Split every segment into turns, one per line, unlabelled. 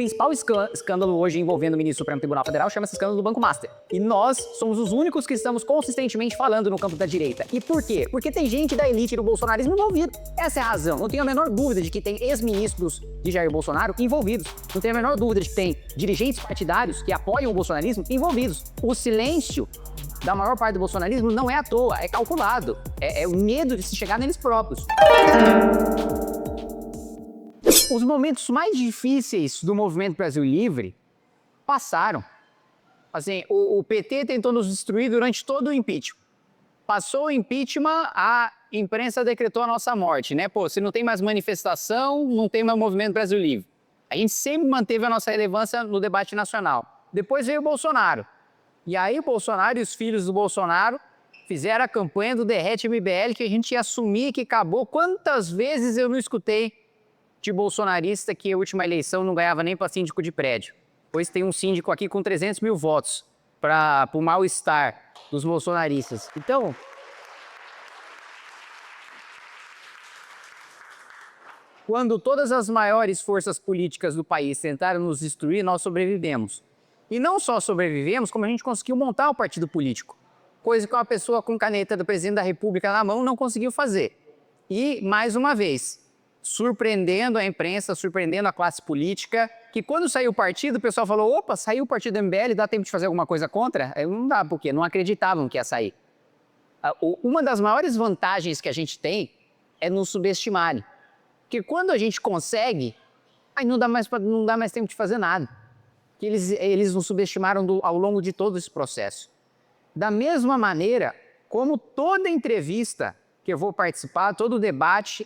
principal escândalo hoje envolvendo o ministro do Supremo Tribunal Federal chama-se escândalo do Banco Master. E nós somos os únicos que estamos consistentemente falando no campo da direita. E por quê? Porque tem gente da elite do bolsonarismo envolvida. Essa é a razão. Não tenho a menor dúvida de que tem ex-ministros de Jair Bolsonaro envolvidos. Não tenho a menor dúvida de que tem dirigentes partidários que apoiam o bolsonarismo envolvidos. O silêncio da maior parte do bolsonarismo não é à toa, é calculado. É o medo de se chegar neles próprios. Os momentos mais difíceis do movimento Brasil Livre passaram. Assim, o PT tentou nos destruir durante todo o impeachment. Passou o impeachment, a imprensa decretou a nossa morte, né? Pô, se não tem mais manifestação, não tem mais movimento Brasil Livre. A gente sempre manteve a nossa relevância no debate nacional. Depois veio o Bolsonaro. E aí o Bolsonaro e os filhos do Bolsonaro fizeram a campanha do Derrete MBL, que a gente ia assumir que acabou. Quantas vezes eu não escutei de bolsonarista que a última eleição não ganhava nem para síndico de prédio? Pois tem um síndico aqui com 300 mil votos para o mal-estar dos bolsonaristas. Então, quando todas as maiores forças políticas do país tentaram nos destruir, nós sobrevivemos. E não só sobrevivemos, como a gente conseguiu montar o partido político. Coisa que uma pessoa com caneta do presidente da República na mão não conseguiu fazer. E, mais uma vez, surpreendendo a imprensa, surpreendendo a classe política, que quando saiu o partido, o pessoal falou, opa, saiu o partido MBL, dá tempo de fazer alguma coisa contra? Não dá, porque não acreditavam que ia sair. Uma das maiores vantagens que a gente tem é nos subestimarem. Porque quando a gente consegue, aí não dá mais tempo de fazer nada. Que eles nos subestimaram ao longo de todo esse processo. Da mesma maneira, como toda entrevista que eu vou participar, todo debate,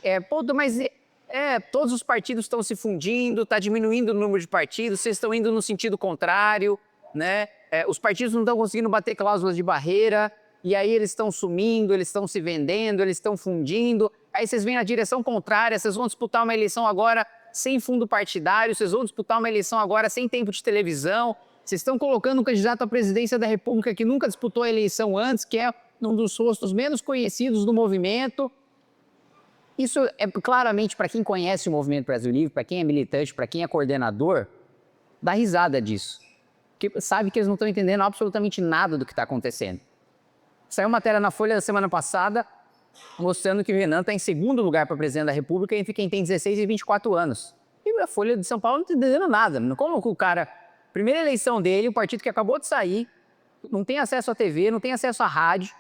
todos os partidos estão se fundindo, está diminuindo o número de partidos, vocês estão indo no sentido contrário, né? Os partidos não estão conseguindo bater cláusulas de barreira, e aí eles estão sumindo, eles estão se vendendo, eles estão fundindo, aí vocês vêm na direção contrária, vocês vão disputar uma eleição agora sem fundo partidário, vocês vão disputar uma eleição agora sem tempo de televisão, vocês estão colocando um candidato à presidência da República que nunca disputou a eleição antes, que é um dos rostos menos conhecidos do movimento. Isso é claramente, para quem conhece o Movimento Brasil Livre, para quem é militante, para quem é coordenador, dá risada disso. Porque sabe que eles não estão entendendo absolutamente nada do que está acontecendo. Saiu matéria na Folha da semana passada, mostrando que o Renan está em segundo lugar para presidente da República entre quem tem 16 e 24 anos. E a Folha de São Paulo não está entendendo nada. Como o cara, primeira eleição dele, o partido que acabou de sair, não tem acesso à TV, não tem acesso à rádio,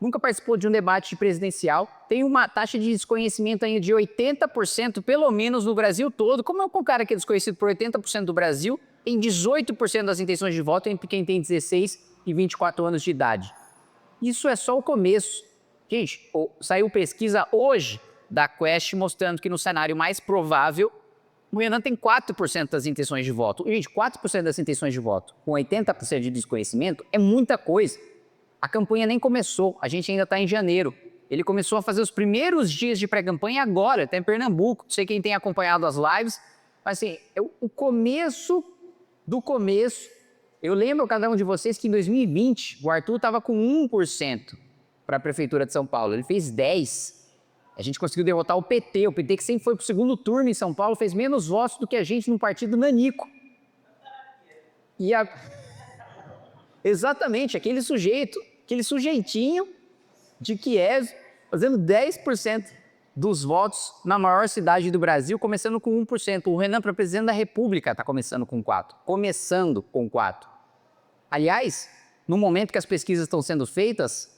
nunca participou de um debate presidencial, tem uma taxa de desconhecimento ainda de 80%, pelo menos no Brasil todo. Como é que um cara que é desconhecido por 80% do Brasil tem 18% das intenções de voto entre quem tem 16 e 24 anos de idade? Isso é só o começo. Gente, saiu pesquisa hoje da Quest mostrando que no cenário mais provável, o Renan tem 4% das intenções de voto. Gente, 4% das intenções de voto com 80% de desconhecimento é muita coisa. A campanha nem começou, a gente ainda está em janeiro. Ele começou a fazer os primeiros dias de pré-campanha agora, até em Pernambuco. Não sei quem tem acompanhado as lives, mas assim, o começo do começo. Eu lembro, cada um de vocês, que em 2020 o Arthur estava com 1% para a Prefeitura de São Paulo. Ele fez 10%. A gente conseguiu derrotar o PT que sempre foi para o segundo turno em São Paulo, fez menos votos do que a gente num partido nanico. Exatamente, aquele sujeitinho de Kiev, fazendo 10% dos votos na maior cidade do Brasil, começando com 1%. O Renan, para presidente da República, está começando com 4%. Começando com 4%. Aliás, no momento que as pesquisas estão sendo feitas,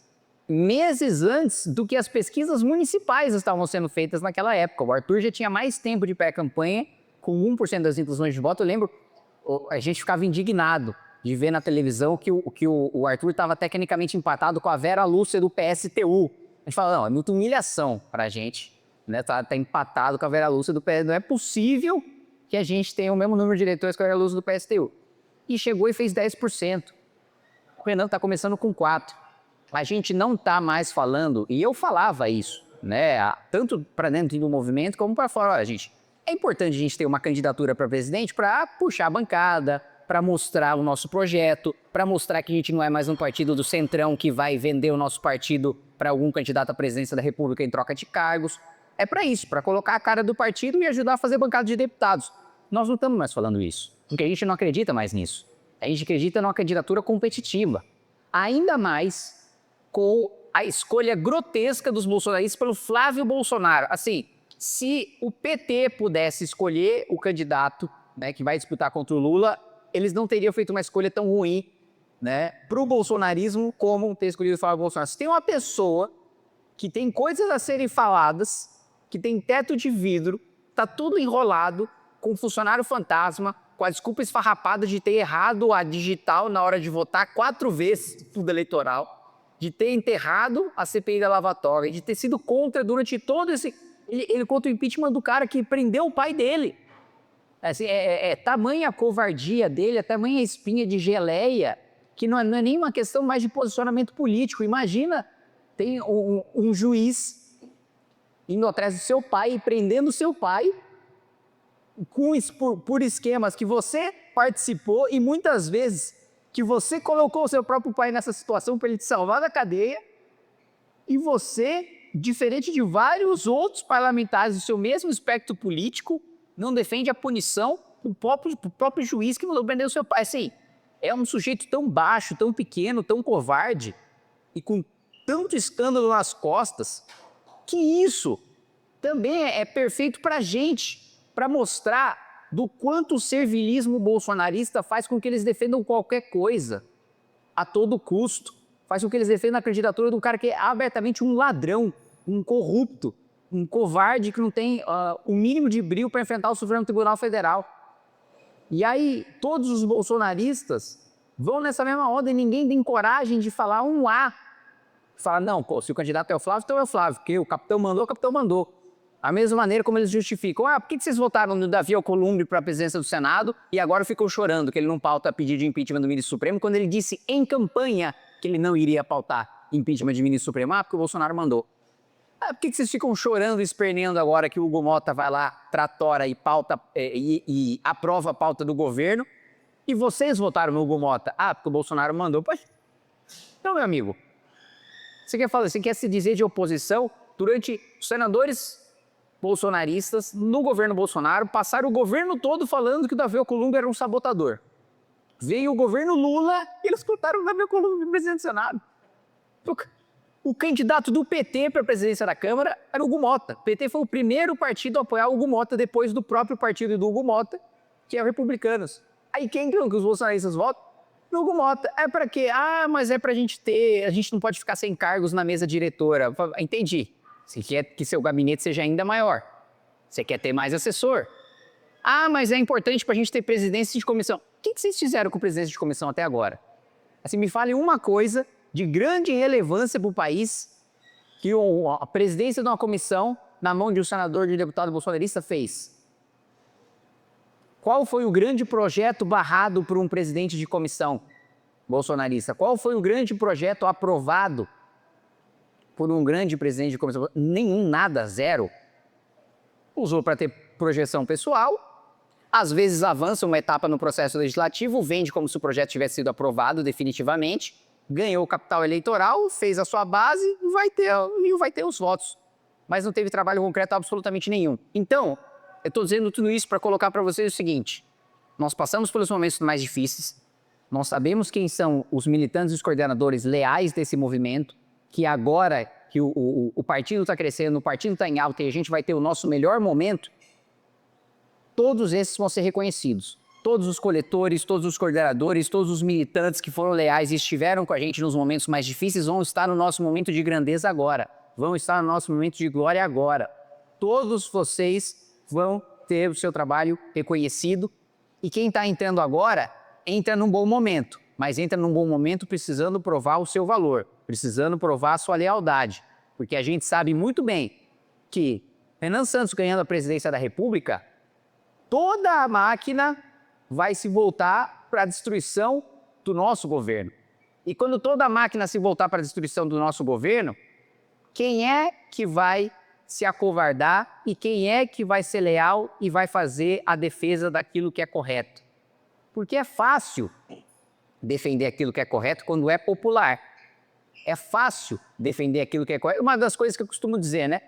meses antes do que as pesquisas municipais estavam sendo feitas naquela época. O Arthur já tinha mais tempo de pré-campanha, com 1% das intenções de voto. Eu lembro, a gente ficava indignado de ver na televisão que o Arthur estava tecnicamente empatado com a Vera Lúcia do PSTU. A gente fala, não, é muita humilhação para a gente, né? Tá empatado com a Vera Lúcia do PSTU. Não é possível que a gente tenha o mesmo número de eleitores que a Vera Lúcia do PSTU. E chegou e fez 10%. O Renan está começando com 4%. A gente não está mais falando, e eu falava isso, né? Tanto para dentro do movimento como para fora. Olha, gente, é importante a gente ter uma candidatura para presidente para puxar a bancada, para mostrar o nosso projeto, para mostrar que a gente não é mais um partido do Centrão que vai vender o nosso partido para algum candidato à presidência da República em troca de cargos. É para isso, para colocar a cara do partido e ajudar a fazer bancada de deputados. nós não estamos mais falando isso, porque a gente não acredita mais nisso. A gente acredita numa candidatura competitiva, ainda mais com a escolha grotesca dos bolsonaristas pelo Flávio Bolsonaro. Assim, se o PT pudesse escolher o candidato, né, que vai disputar contra o Lula, eles não teriam feito uma escolha tão ruim, né, para o bolsonarismo como ter escolhido o Flávio Bolsonaro. Se tem uma pessoa que tem coisas a serem faladas, que tem teto de vidro, tá tudo enrolado, com um funcionário fantasma, com a desculpa esfarrapada de ter errado a digital na hora de votar 4 vezes fundo eleitoral, de ter enterrado a CPI da Lava Toga, de ter sido contra durante todo esse... Ele contra o impeachment do cara que prendeu o pai dele. Assim, tamanha a covardia dele, é tamanha a espinha de geleia, que não é nem uma questão mais de posicionamento político. Imagina, tem um juiz indo atrás do seu pai e prendendo o seu pai por esquemas que você participou e muitas vezes que você colocou o seu próprio pai nessa situação para ele te salvar da cadeia, e você, diferente de vários outros parlamentares do seu mesmo espectro político, não defende a punição do próprio juiz que mandou prender o seu pai. Assim, é um sujeito tão baixo, tão pequeno, tão covarde e com tanto escândalo nas costas, que isso também é perfeito para a gente, para mostrar do quanto o servilismo bolsonarista faz com que eles defendam qualquer coisa, a todo custo. Faz com que eles defendam a candidatura de um cara que é abertamente um ladrão, um corrupto, um covarde que não tem o mínimo de brio para enfrentar o Supremo Tribunal Federal. E aí todos os bolsonaristas vão nessa mesma onda e ninguém tem coragem de falar um A. Fala, não, pô, se o candidato é o Flávio, então é o Flávio, porque o capitão mandou, o capitão mandou. A mesma maneira como eles justificam, por que vocês votaram no Davi Alcolumbre para a presidência do Senado e agora ficam chorando que ele não pauta pedido de impeachment do ministro Supremo, quando ele disse em campanha que ele não iria pautar impeachment de ministro Supremo, porque o Bolsonaro mandou. Por que vocês ficam chorando e esperneando agora que o Hugo Mota vai lá, tratora e pauta e aprova a pauta do governo, e vocês votaram no Hugo Mota? Porque o Bolsonaro mandou. Poxa, então, meu amigo, você quer se dizer de oposição? Durante os senadores bolsonaristas, no governo Bolsonaro, passaram o governo todo falando que o Davi Alcolumbre era um sabotador. Veio o governo Lula e eles cortaram o Davi Alcolumbre presidente do Senado. O candidato do PT para a presidência da Câmara era o Hugo Mota. O PT foi o primeiro partido a apoiar o Hugo Mota depois do próprio partido do Hugo Mota, que é o Republicanos. Aí quem que os bolsonaristas votam? No Hugo Mota. É para quê? Mas é para a gente não pode ficar sem cargos na mesa diretora. Entendi. Você quer que seu gabinete seja ainda maior. Você quer ter mais assessor. Mas é importante para a gente ter presidência de comissão. O que vocês fizeram com presidência de comissão até agora? Assim, me fale uma coisa de grande relevância para o país que a presidência de uma comissão na mão de um senador, de um deputado bolsonarista fez. Qual foi o grande projeto barrado por um presidente de comissão bolsonarista? Qual foi o grande projeto aprovado por um grande presidente de comissão? Nenhum, nada, zero. Usou para ter projeção pessoal, às vezes avança uma etapa no processo legislativo, vende como se o projeto tivesse sido aprovado definitivamente, ganhou o capital eleitoral, fez a sua base e vai ter os votos. Mas não teve trabalho concreto absolutamente nenhum. Então, eu estou dizendo tudo isso para colocar para vocês o seguinte: nós passamos pelos momentos mais difíceis, nós sabemos quem são os militantes e os coordenadores leais desse movimento, que agora que o partido está crescendo, o partido está em alta e a gente vai ter o nosso melhor momento, todos esses vão ser reconhecidos. Todos os coletores, todos os coordenadores, todos os militantes que foram leais e estiveram com a gente nos momentos mais difíceis vão estar no nosso momento de grandeza agora, vão estar no nosso momento de glória agora. Todos vocês vão ter o seu trabalho reconhecido, e quem está entrando agora entra num bom momento, mas entra num bom momento precisando provar o seu valor, precisando provar a sua lealdade, porque a gente sabe muito bem que Renan Santos ganhando a presidência da República, toda a máquina vai se voltar para a destruição do nosso governo. E quando toda a máquina se voltar para a destruição do nosso governo, quem é que vai se acovardar e quem é que vai ser leal e vai fazer a defesa daquilo que é correto? Porque é fácil defender aquilo que é correto quando é popular. É fácil defender aquilo que é correto. Uma das coisas que eu costumo dizer, né?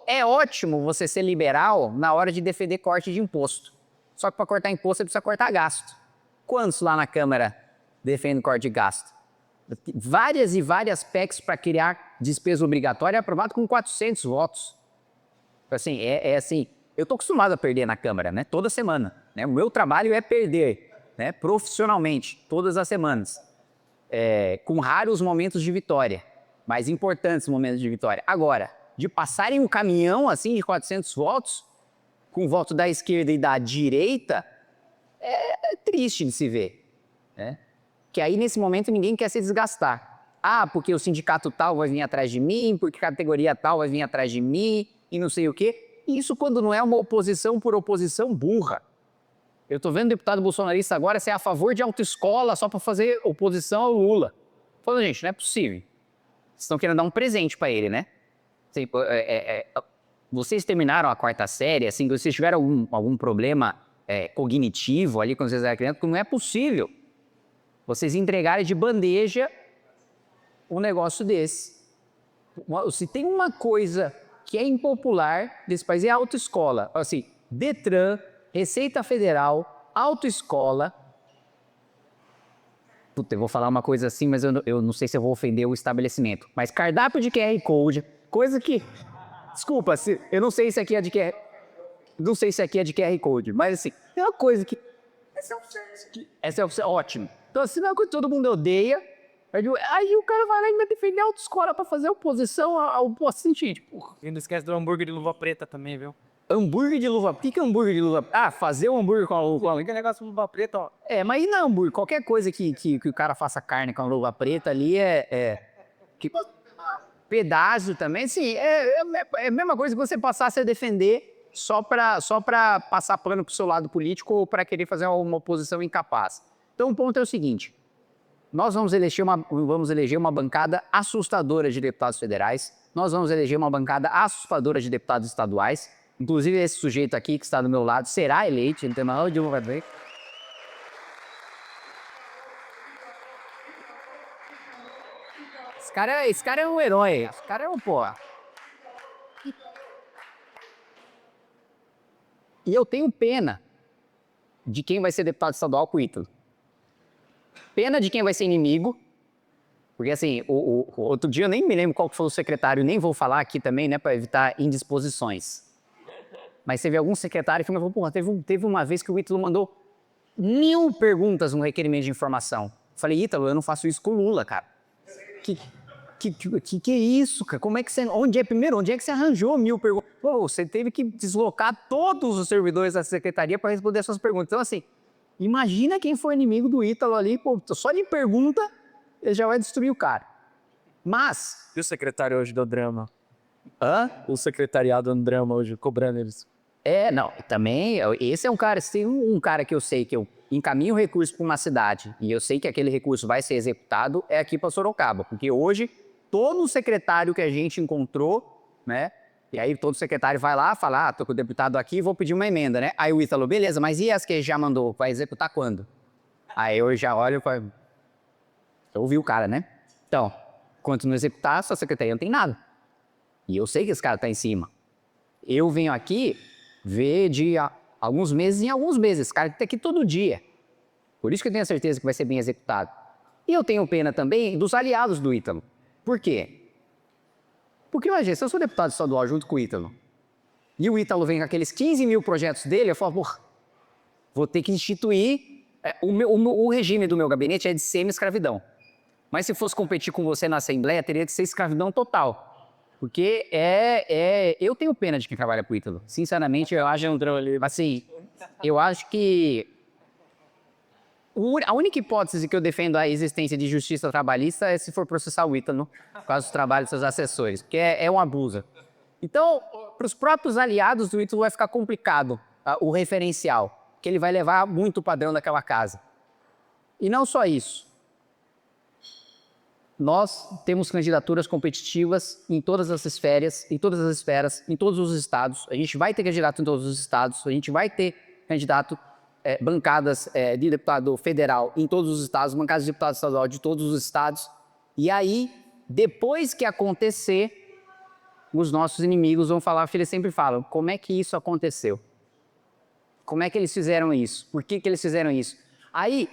É ótimo você ser liberal na hora de defender corte de imposto. Só que para cortar imposto você precisa cortar gasto. Quantos lá na Câmara defendem corte de gasto? Várias e várias PECs para criar despesa obrigatória aprovado com 400 votos. Assim, assim, eu estou acostumado a perder na Câmara, né? Toda semana. Né? O meu trabalho é perder, né? Profissionalmente, todas as semanas. Com raros momentos de vitória, mas importantes momentos de vitória. Agora, de passarem um caminhão assim de 400 votos, com o voto da esquerda e da direita, é triste de se ver. Né? Que aí, nesse momento, ninguém quer se desgastar. Ah, porque o sindicato tal vai vir atrás de mim, porque a categoria tal vai vir atrás de mim, e não sei o quê. Isso quando não é uma oposição por oposição burra. Eu estou vendo deputado bolsonarista agora ser a favor de autoescola só para fazer oposição ao Lula. Falando, gente, não é possível. Vocês estão querendo dar um presente para ele, né? Assim, vocês terminaram a quarta série, assim, vocês tiveram algum problema cognitivo ali quando vocês eram crianças, porque não é possível vocês entregarem de bandeja um negócio desse. Se tem uma coisa que é impopular desse país, é a autoescola. Assim, Detran, Receita Federal, autoescola. Puta, eu vou falar uma coisa assim, mas eu não sei se eu vou ofender o estabelecimento. Mas cardápio de QR Code, coisa que... Desculpa, eu não sei se aqui é de QR... Não sei se aqui é de QR Code, mas assim, é uma coisa que... Essa é ótimo. Então, assim, é uma coisa que todo mundo odeia. Aí o cara vai lá e vai defender a autoescola pra fazer oposição ao sentido. Tipo,
E não esquece do hambúrguer de luva preta também, viu?
hambúrguer de luva... O que é hambúrguer de luva... Ah, fazer o hambúrguer com a luva...
Que negócio de luva preta, ó.
Mas não é hambúrguer. Qualquer coisa que o cara faça carne com a luva preta ali pedágio também, sim. É a mesma coisa que você passasse a defender só pra passar pano pro seu lado político ou pra querer fazer uma oposição incapaz. Então o ponto é o seguinte. Nós vamos eleger uma bancada assustadora de deputados federais. Nós vamos eleger uma bancada assustadora de deputados estaduais. Inclusive, esse sujeito aqui que está do meu lado será eleito. Ele tem maior de uma vez. Esse cara é um herói. Esse cara é um porra. E eu tenho pena de quem vai ser deputado estadual com o Ítalo. Pena de quem vai ser inimigo. Porque, assim, outro dia eu nem me lembro qual que foi o secretário, nem vou falar aqui também, né, para evitar indisposições. Mas teve algum secretário que falou, porra, teve uma vez que o Ítalo mandou 1000 perguntas no requerimento de informação. Falei, Ítalo, eu não faço isso com o Lula, cara. Que é isso, cara? Como é que você... Onde é que você arranjou 1000 perguntas? Pô, você teve que deslocar todos os servidores da secretaria para responder essas perguntas. Então, assim, imagina quem for inimigo do Ítalo ali, pô, só de pergunta, ele já vai destruir o cara. Mas...
E o secretário hoje do drama?
Hã?
O secretariado do drama hoje, cobrando eles.
Não, também, esse é um cara, se tem um cara que eu sei que eu encaminho recurso para uma cidade e eu sei que aquele recurso vai ser executado, é aqui para Sorocaba, porque hoje todo secretário que a gente encontrou, né, e aí todo secretário vai lá, fala, tô com o deputado aqui, vou pedir uma emenda, né, aí o Ítalo, beleza, mas e as que já mandou, vai executar quando? Aí eu já olho para... Eu ouvi o cara, né? Então, enquanto não executar, sua secretaria não tem nada. E eu sei que esse cara tá em cima. Eu venho aqui ver de alguns meses em alguns meses. Esse cara tá aqui todo dia. Por isso que eu tenho a certeza que vai ser bem executado. E eu tenho pena também dos aliados do Ítalo. Por quê? Porque, imagina, se eu sou deputado estadual junto com o Ítalo, e o Ítalo vem com aqueles 15.000 projetos dele, eu falo, porra, vou ter que instituir... O regime do meu gabinete é de semi-escravidão. Mas se fosse competir com você na Assembleia, teria que ser escravidão total. Porque eu tenho pena de quem trabalha com o Ítalo. Sinceramente, eu acho... Assim, eu acho que... A única hipótese que eu defendo a existência de justiça trabalhista é se for processar o Ítalo, por causa dos trabalhos dos seus assessores, porque é um abuso. Então, para os próprios aliados do Ítalo vai ficar complicado o referencial, que ele vai levar muito o padrão daquela casa. E não só isso. Nós temos candidaturas competitivas em todas as esferas, em todos os estados. A gente vai ter candidato em todos os estados, a gente vai ter candidato, bancadas de deputado federal em todos os estados, bancadas de deputado estadual de todos os estados. E aí, depois que acontecer, os nossos inimigos vão falar, eles sempre falam, como é que isso aconteceu? Como é que eles fizeram isso? Por que eles fizeram isso? Aí,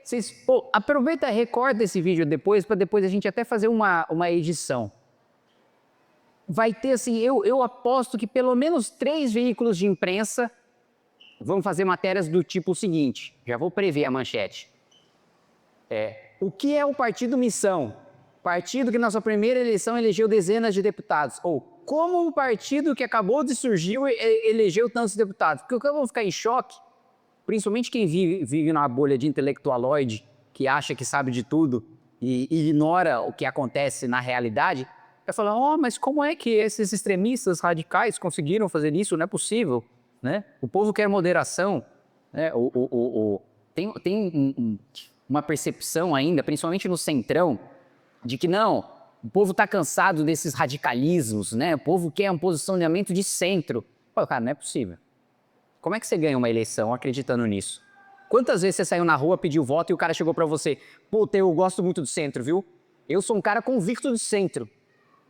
vocês, aproveita e recorta esse vídeo depois, para depois a gente até fazer uma edição. Vai ter assim, eu aposto que pelo menos 3 veículos de imprensa vão fazer matérias do tipo seguinte, já vou prever a manchete. O que é o Partido Missão? Partido que na sua primeira eleição elegeu dezenas de deputados. Ou como um partido que acabou de surgir elegeu tantos deputados. Porque eu vou ficar em choque, principalmente quem vive numa bolha de intelectualoide, que acha que sabe de tudo e ignora o que acontece na realidade, vai falar, mas como é que esses extremistas radicais conseguiram fazer isso? Não é possível, né? O povo quer moderação, né? Tem uma percepção ainda, principalmente no centrão, de que não, o povo está cansado desses radicalismos, né? O povo quer um posicionamento de centro. Pô, cara, não é possível. Como é que você ganha uma eleição acreditando nisso? Quantas vezes você saiu na rua, pediu voto e o cara chegou para você, puta, eu gosto muito do centro, viu? Eu sou um cara convicto de centro.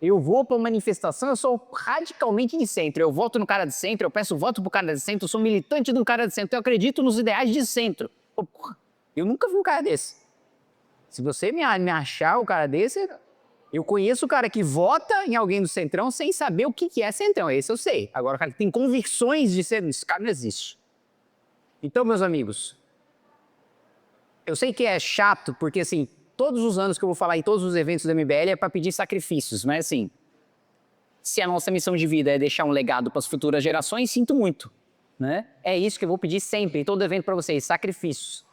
Eu vou para uma manifestação, eu sou radicalmente de centro. Eu voto no cara de centro, eu peço voto pro cara de centro, eu sou militante do cara de centro, eu acredito nos ideais de centro. Pô, porra, eu nunca vi um cara desse. Se você me achar o cara desse, eu conheço o cara que vota em alguém do centrão sem saber o que é centrão. Esse eu sei. Agora o cara que tem convicções de ser, esse cara não existe. Então, meus amigos, eu sei que é chato, porque assim, todos os anos que eu vou falar em todos os eventos do MBL é para pedir sacrifícios, mas assim, se a nossa missão de vida é deixar um legado para as futuras gerações, sinto muito, né? É isso que eu vou pedir sempre, em todo evento para vocês, sacrifícios.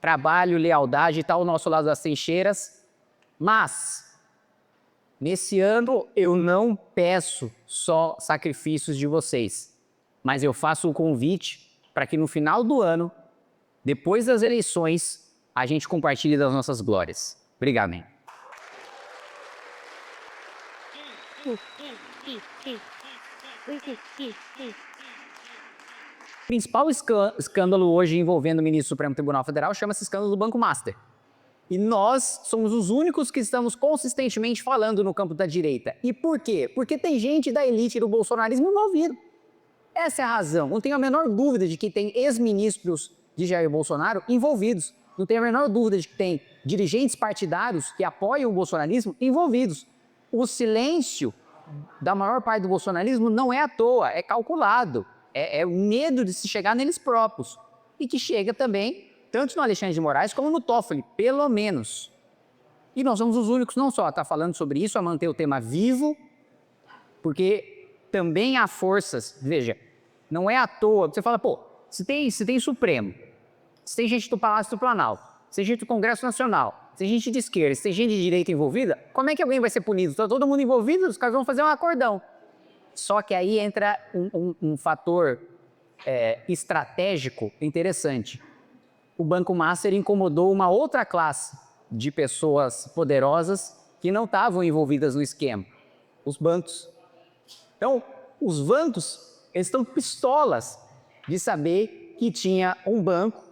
Trabalho, lealdade, está ao nosso lado das trincheiras, mas nesse ano eu não peço só sacrifícios de vocês, mas eu faço um convite para que no final do ano, depois das eleições, a gente compartilhe das nossas glórias. Obrigado, man. O principal escândalo hoje envolvendo o ministro do Supremo Tribunal Federal chama-se escândalo do Banco Master. E nós somos os únicos que estamos consistentemente falando no campo da direita. E por quê? Porque tem gente da elite do bolsonarismo envolvido. Essa é a razão. Não tenho a menor dúvida de que tem ex-ministros de Jair Bolsonaro envolvidos. Não tenho a menor dúvida de que tem dirigentes partidários que apoiam o bolsonarismo envolvidos. O silêncio da maior parte do bolsonarismo não é à toa, é calculado. É o medo de se chegar neles próprios. E que chega também, tanto no Alexandre de Moraes como no Toffoli, pelo menos. E nós somos os únicos não só a estar falando sobre isso, a manter o tema vivo, porque também há forças, veja, não é à toa, você fala, pô, se tem Supremo, se tem gente do Palácio do Planalto, se tem gente do Congresso Nacional, se tem gente de esquerda, se tem gente de direita envolvida, como é que alguém vai ser punido? Está todo mundo envolvido, os caras vão fazer um acordão. Só que aí entra um fator estratégico interessante. O Banco Master incomodou uma outra classe de pessoas poderosas que não estavam envolvidas no esquema, os bancos. Então, os bancos, eles estão pistolas de saber que tinha um banco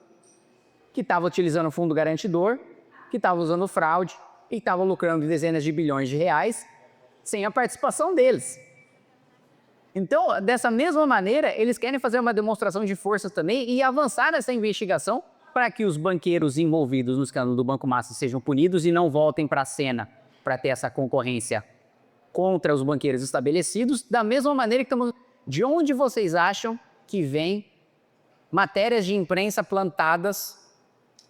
que estava utilizando o fundo garantidor, que estava usando fraude e estava lucrando dezenas de bilhões de reais sem a participação deles. Então, dessa mesma maneira, eles querem fazer uma demonstração de força também e avançar nessa investigação para que os banqueiros envolvidos no escândalo do Banco Master sejam punidos e não voltem para a cena para ter essa concorrência contra os banqueiros estabelecidos, da mesma maneira que estamos... De onde vocês acham que vem matérias de imprensa plantadas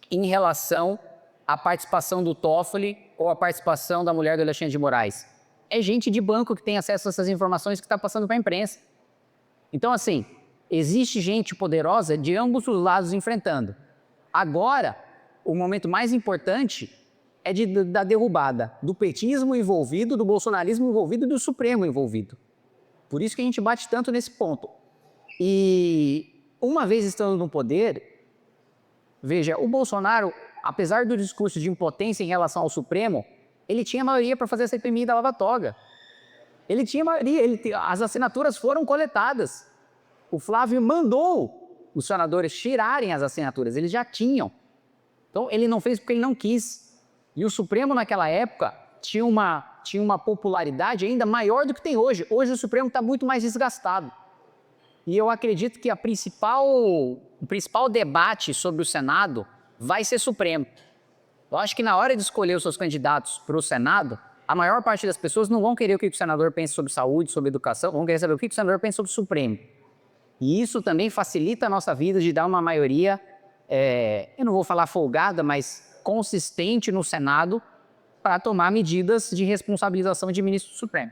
em relação à participação do Toffoli ou à participação da mulher do Alexandre de Moraes? É gente de banco que tem acesso a essas informações que está passando para a imprensa. Então, assim, existe gente poderosa de ambos os lados enfrentando. Agora, o momento mais importante é da derrubada do petismo envolvido, do bolsonarismo envolvido e do Supremo envolvido. Por isso que a gente bate tanto nesse ponto. E uma vez estando no poder, veja, o Bolsonaro, apesar do discurso de impotência em relação ao Supremo, ele tinha maioria para fazer a CPMI da Lava Toga. Ele tinha maioria, as assinaturas foram coletadas. O Flávio mandou os senadores tirarem as assinaturas, eles já tinham. Então, ele não fez porque ele não quis. E o Supremo, naquela época, tinha uma popularidade ainda maior do que tem hoje. Hoje o Supremo está muito mais desgastado. E eu acredito que o principal debate sobre o Senado vai ser Supremo. Eu acho que na hora de escolher os seus candidatos para o Senado, a maior parte das pessoas não vão querer o que o senador pensa sobre saúde, sobre educação, vão querer saber o que o senador pensa sobre o Supremo. E isso também facilita a nossa vida de dar uma maioria, eu não vou falar folgada, mas consistente no Senado para tomar medidas de responsabilização de ministro do Supremo.